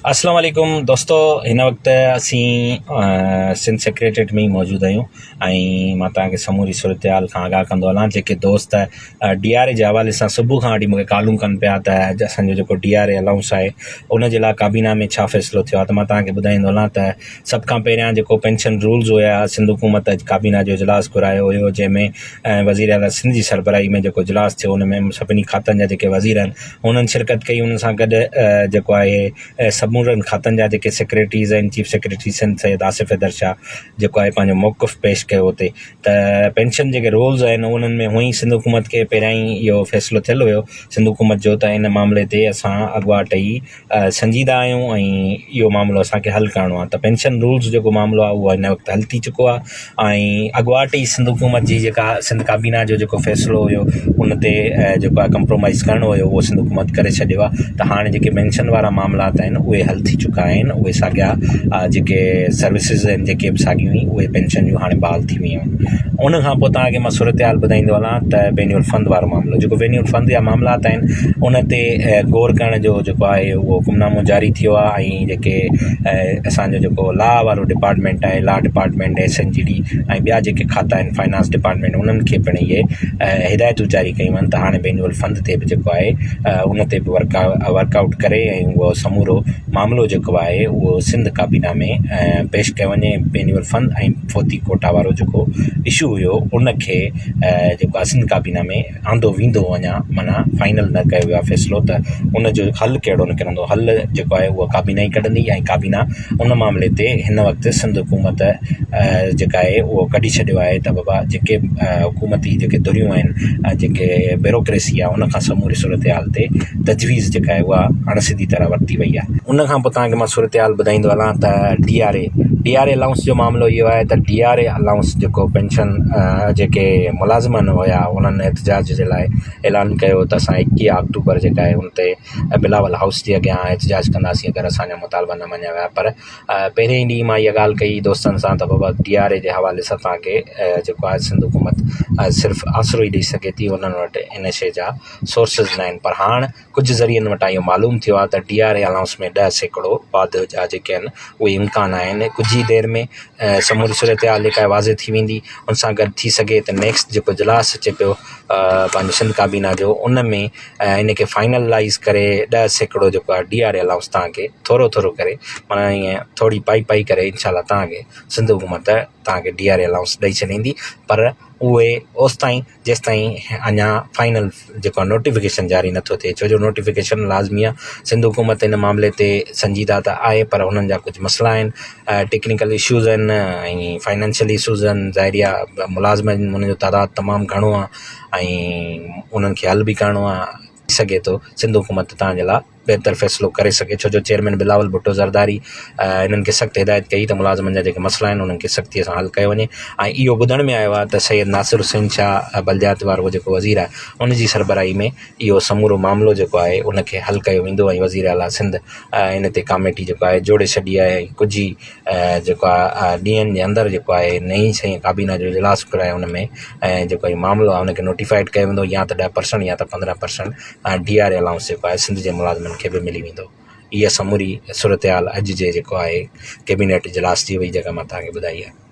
अस्सलाम वालेकुम दोस्तों, हिन वक़्तु असीं सिंध सेक्रेटरीट में ही मौजूदु आहियूं ऐं मां तव्हांखे समूरी सूरत हाल खां आगाह कंदो हलां। जेके दोस्त DRA जे हवाले सां सुबुह खां वठी मूंखे कॉलूं कनि पिया त असांजो जेको DRA अलाउंस आहे उन जे लाइ काबीना में छा फ़ैसिलो थियो आहे, त मां तव्हांखे ॿुधाईंदो हलां त सभ खां पहिरियां जेको पेंशन रूल्स हुया, सिंध हुकूमत काबीना जो इजलास घुरायो हुयो, जंहिंमें वज़ीर आला सिंध जी सरबराही में जेको इजलास थियो उन में सभिनी खातनि जा जेके वज़ीर आहिनि हुननि शिरकत कई। हुन सां गॾु जेको आहे समूरनि खातनि जा जेके सेक्रेटरीज़ आहिनि, चीफ सेक्रेटरी सिंध सैयद आसिफ हैदर शाह जेको आहे पंहिंजो मौक़ुफ़ पेश कयो हुते। त पेंशन जेके रूल्स आहिनि उन्हनि में हुई सिंध हुकूमत खे पहिरियां ई इहो फ़ैसिलो थियल हुयो सिंध हुकूमत जो, त इन मामले ते असां अॻुवाट ई संजीदा आहियूं ऐं इहो मामिलो असांखे हल करिणो आहे। त पेंशन रूल्स जेको मामिलो आहे उहो हिन वक़्तु हल थी चुको आहे ऐं अॻुवाट ई सिंध हुकूमत जी जेका सिंध काबीना जो जेको फ़ैसिलो हुयो उन ते जेको आहे कंप्रोमाइज़ करिणो हुयो उहो सिंध हुकूमत करे छॾियो आहे। त हाणे जेके पेंशन वारा मामलात आहिनि उहे हल थी चुका आहिनि। उहे साॻिया जेके सर्विसिस आहिनि जेके बि साॻियूं हुई उहे पेंशन जूं हाणे बहाल थी वियूं आहिनि। उन खां पोइ तव्हांखे मां सूरत हाल ॿुधाईंदो हलां त बेन्युल फंड वारो मामिलो, जेको बेन्युल फंड जा मामलात आहिनि उन ते गौर करण जो जेको आहे उहो हुकुमनामो जारी थियो आहे ऐं जेके असांजो जेको लॉ वारो डिपार्टमेंट आहे, लॉ डिपार्टमेंट SNGD ऐं ॿिया जेके खाता आहिनि फाइनेंस डिपार्टमेंट, उन्हनि खे पिणु इहे हिदायतूं जारी कयूं आहिनि त हाणे बेन्युल फंड ते बि जेको आहे उन ते बि वर्कआउट करे ऐं उहो समूरो मामिलो जेको आहे उहो सिंध काबीना में पेश कयो वञे। बेन्युल फंड ऐं फोती कोटा वारो जेको इशू हुयो उनखे जेको आहे सिंध काबीना में आंदो वेंदो अञा माना फाइनल न कयो वियो आहे फ़ैसिलो, त उनजो हल कहिड़ो निकिरंदो, हल जेको आहे उहो काबीना ई कढंदी ऐं काबीना उन मामले ते हिन वक़्तु सिंध हुकूमत जेका आहे उहो कढी छॾियो आहे त बाबा जेके हुकूमती जेके दुरियूं आहिनि, जेके ब्यूरोक्रेसी आहे उन खां समूरी सूरत हाल ते तजवीज़ जेका आहे उहा अणसिधी तरह वरिती वई आहे। उन खां पोइ तव्हांखे मां सूरत हाल ॿुधाईंदो हलां त DRA अलाउंस जो मामिलो इहो आहे त DRA अलाउंस जेको पेंशन जेके मुलाज़िमन हुया उन्हनि एहतजाज जे लाइ ऐलान कयो त असां 21 अक्टूबर जेका आहे उन ते बिलावल हाउस जे अॻियां एहतजाज कंदासीं अगरि असांजा मुतालबा न मञिया विया। पर पहिरें ई ॾींहुं मां इहा ॻाल्हि कई दोस्तनि सां त बाबा DRA जे हवाले सां तव्हांखे जेको आहे सिंध हुकूमत सिर्फ़ु आसिरो ई ॾेई सघे थी, उन्हनि वटि इन शइ जा सोर्सिस न आहिनि। पर हाणे कुझु ज़रियनि वटां इहो मालूम थियो आहे त DRA अलाउंस में 10% वाधि जा जेके आहिनि उहे इम्कान आहिनि। कुझु ई देरि में समूरी सूरत हाल जेका आहे वाज़े थी वेंदी। उन सां गॾु थी सघे त नेक्स्ट जेको इजलास अचे पियो पंहिंजो सिंध काबीना जो उन में इनखे फाइनलाइज़ करे 10% जेको आहे DRA अलाउंस तव्हांखे थोरो थोरो करे माना ईअं थोरी पाई करे इनशाला तव्हांखे सिंध हुकूमत तव्हांखे DRA अलाउंस ॾेई छॾींदी। पर उहे ओसि ताईं जेसि ताईं अञा फाइनल जेको आहे नोटिफिकेशन जारी नथो थिए, छो जो नोटिफिकेशन लाज़मी आहे। सिंध हुकूमत हिन मामले ते संजीदा त आहे पर हुननि जा कुझु मसइला आहिनि, टेक्निकल इशूज़ आहिनि ऐं फाइनेंशियल इशूज़ आहिनि। ज़ाहिरी आहे मुलाज़िम उनजो तइदादु तमामु घणो आहे ऐं उन्हनि खे हल बि करिणो आहे। सघे थो सिंध हुकूमत तव्हांजे लाइ बहितर फ़ैसिलो करे सघे, छो जो चेयरमैन बिलावल भुट्टो ज़रदारी इन्हनि खे सख़्तु हिदायत कई त मुलाज़िमनि जा जेके मसइला आहिनि उन्हनि खे सख़्तीअ सां हल कयो वञे। ऐं इहो ॿुधण में आयो आहे त सैयद नासिर हुसैन शाह बलदियात वारो जेको वज़ीर आहे उनजी सरबराही में इहो समूरो मामिलो जेको आहे उनखे हल कयो वेंदो ऐं वज़ीर आला सिंध इन ते कमेटी जेको आहे जोड़े छॾी आहे। कुझु ई जेको आहे ॾींहंनि जे अंदरि जेको आहे नई शइ काबीना जो इजलास घुराए उन में ऐं जेको इहो मामिलो आहे उनखे नोटिफाइड कयो वेंदो, या त 10% या त 15% DRA अलाउंस जेको आहे सिंध जे मुलाज़िमनि खे बि मिली वेंदो। इहा समूरी सूरत हाल अॼु जे जेको आहे कैबिनेट इजलास जी वई जेका मां तव्हांखे ॿुधाई आहे।